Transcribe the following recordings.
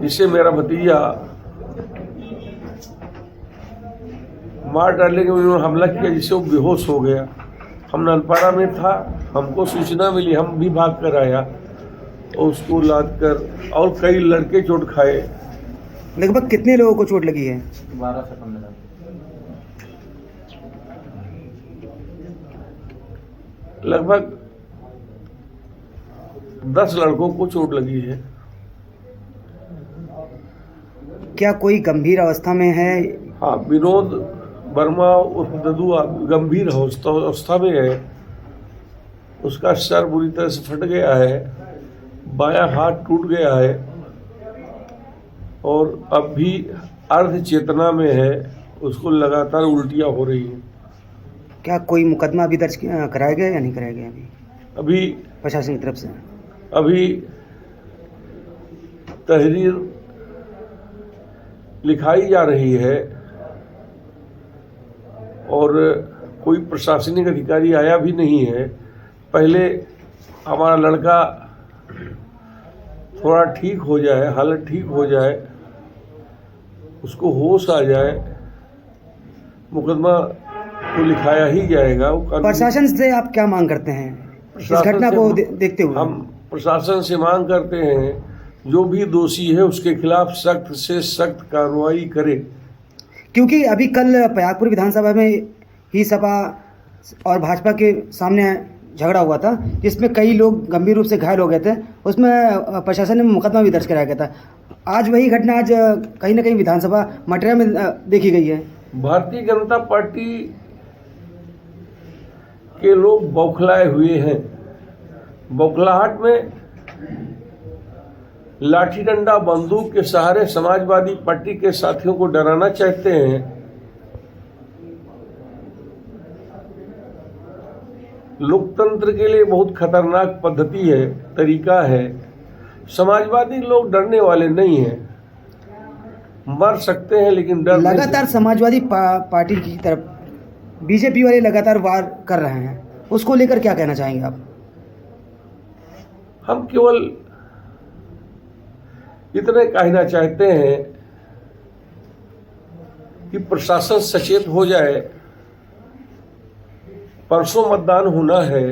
जिससे मेरा भतीजा मार डालने के उन्होंने हमला किया, जिससे वो बेहोश हो गया। हम ननपाड़ा में था, हमको सूचना मिली, हम भी भाग कर आया और उसको लाद कर, और कई लड़के चोट खाए। लगभग कितने लोगों को चोट लगी है? 12 से 15। लगभग 10 लड़कों को चोट लगी है। क्या कोई गंभीर अवस्था में है? हाँ, विनोद वर्मा उर्फ ददुआ गंभीर अवस्था में है। उसका सर बुरी तरह से फट गया है, बायां हाथ टूट गया है और अब भी अर्ध चेतना में है। उसको लगातार उल्टियां हो रही हैं। क्या कोई मुकदमा अभी दर्ज कराया गया या नहीं कराया गया अभी प्रशासन की तरफ से? अभी तहरीर लिखाई जा रही है और कोई प्रशासनिक अधिकारी आया भी नहीं है। पहले हमारा लड़का थोड़ा ठीक हो जाए, हालत ठीक हो जाए, उसको होश आ जाए, मुकदमा तो लिखाया ही जाएगा। प्रशासन से आप क्या मांग करते हैं इस घटना को देखते हुए? हम प्रशासन से मांग करते हैं जो भी दोषी है उसके खिलाफ सख्त से सख्त कार्रवाई करे। क्योंकि अभी कल प्रयागपुर विधानसभा में ही सपा और भाजपा के सामने झगड़ा हुआ था, जिसमें कई लोग गंभीर रूप से घायल हो गए थे। उसमें प्रशासन ने मुकदमा भी दर्ज कराया गया था। आज वही घटना आज कहीं ना कहीं विधानसभा मटेरिया में देखी गई है। भारतीय जनता पार्टी के लोग बौखलाए हुए हैं। बौखलाहट में लाठी डंडा बंदूक के सहारे समाजवादी पार्टी के साथियों को डराना चाहते हैं। लोकतंत्र के लिए बहुत खतरनाक पद्धति है, तरीका है। समाजवादी लोग डरने वाले नहीं हैं, मर सकते हैं लेकिन डर लगातार समाजवादी पार्टी की तरफ बीजेपी वाले लगातार वार कर रहे हैं, उसको लेकर क्या कहना चाहेंगे आप? हम केवल इतने कहना चाहते हैं कि प्रशासन सचेत हो जाए। परसों मतदान होना है,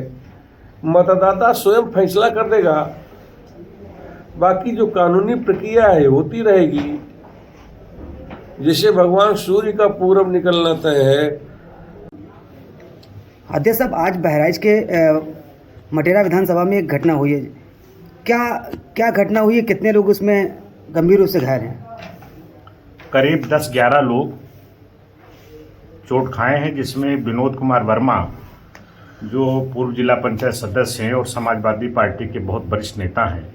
मतदाता स्वयं फैसला कर देगा। बाकी जो कानूनी प्रक्रिया है होती रहेगी। जैसे भगवान सूर्य का पूरब निकलना तय है। अध्यक्ष साहब, आज बहराइच के मटेरा विधानसभा में एक घटना हुई है। क्या घटना हुई है? कितने लोग उसमें गंभीर रूप से घायल हैं? करीब 10-11 लोग चोट खाए हैं, जिसमें विनोद कुमार वर्मा जो पूर्व जिला पंचायत सदस्य हैं और समाजवादी पार्टी के बहुत वरिष्ठ नेता हैं,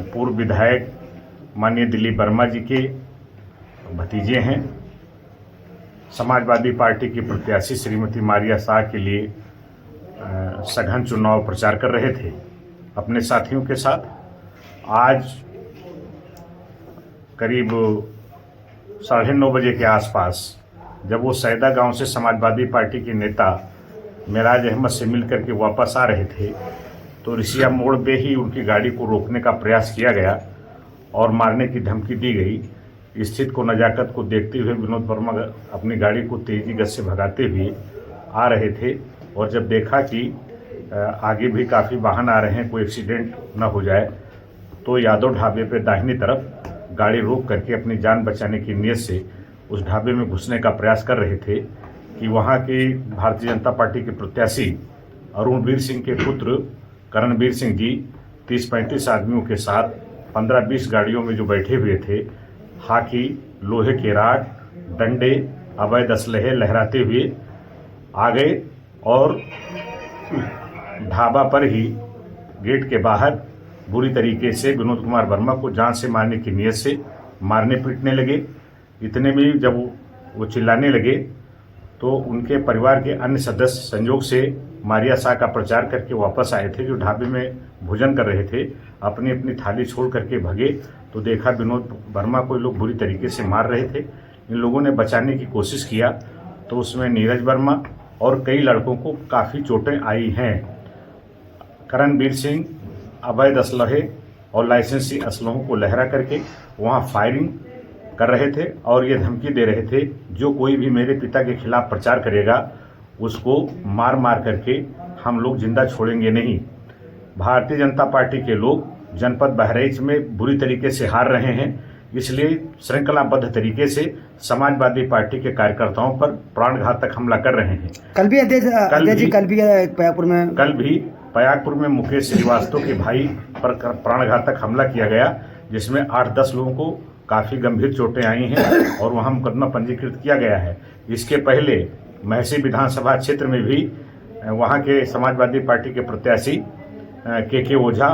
पूर्व विधायक माननीय दिलीप वर्मा जी के भतीजे हैं, समाजवादी पार्टी की प्रत्याशी श्रीमती मारिया शाह के लिए सघन चुनाव प्रचार कर रहे थे अपने साथियों के साथ। आज करीब 9:30 बजे के आसपास जब वो सैदा गांव से समाजवादी पार्टी के नेता मेराज अहमद से मिल करके वापस आ रहे थे, तो रिसिया मोड़ पे ही उनकी गाड़ी को रोकने का प्रयास किया गया और मारने की धमकी दी गई। स्थिति को नज़ाकत को देखते हुए विनोद वर्मा अपनी गाड़ी को तेजी गति से भगाते हुए आ रहे थे और जब देखा कि आगे भी काफ़ी वाहन आ रहे हैं, कोई एक्सीडेंट न हो जाए, तो यादव ढाबे पे दाहिनी तरफ गाड़ी रोक करके अपनी जान बचाने की नीयत से उस ढाबे में घुसने का प्रयास कर रहे थे कि वहाँ के भारतीय जनता पार्टी के प्रत्याशी अरुणवीर सिंह के पुत्र करणवीर सिंह जी 30-35 आदमियों के साथ 15-20 गाड़ियों में जो बैठे हुए थे, हाकी, लोहे के राड, डंडे, अवैध असलहे लहराते हुए आ गए और ढाबा पर ही गेट के बाहर बुरी तरीके से विनोद कुमार वर्मा को जान से मारने की नीयत से मारने पीटने लगे। इतने में जब वो चिल्लाने लगे तो उनके परिवार के अन्य सदस्य संयोग से मारिया शाह का प्रचार करके वापस आए थे, जो ढाबे में भोजन कर रहे थे। अपनी अपनी थाली छोड़ करके भगे तो देखा विनोद वर्मा को लोग बुरी तरीके से मार रहे थे। इन लोगों ने बचाने की कोशिश किया तो उसमें नीरज वर्मा और कई लड़कों को काफ़ी चोटें आई हैं। करणवीर सिंह अवैध असलहे और लाइसेंसी असलहों को लहरा करके वहाँ फायरिंग कर रहे थे और ये धमकी दे रहे थे जो कोई भी मेरे पिता के खिलाफ प्रचार करेगा उसको मार मार करके हम लोग जिंदा छोड़ेंगे नहीं। भारतीय जनता पार्टी के लोग जनपद बहराइच में बुरी तरीके से हार रहे हैं, इसलिए श्रृंखलाबद्ध तरीके से समाजवादी पार्टी के कार्यकर्ताओं पर प्राणघातक हमला कर रहे हैं। कल भी कल भी पयागपुर में पयागपुर में मुकेश श्रीवास्तव के भाई पर प्राणघातक हमला किया गया, जिसमें 8-10 लोगों को काफ़ी गंभीर चोटें आई हैं और वहां मुकदमा पंजीकृत किया गया है। इसके पहले महसी विधानसभा क्षेत्र में भी वहां के समाजवादी पार्टी के प्रत्याशी के ओझा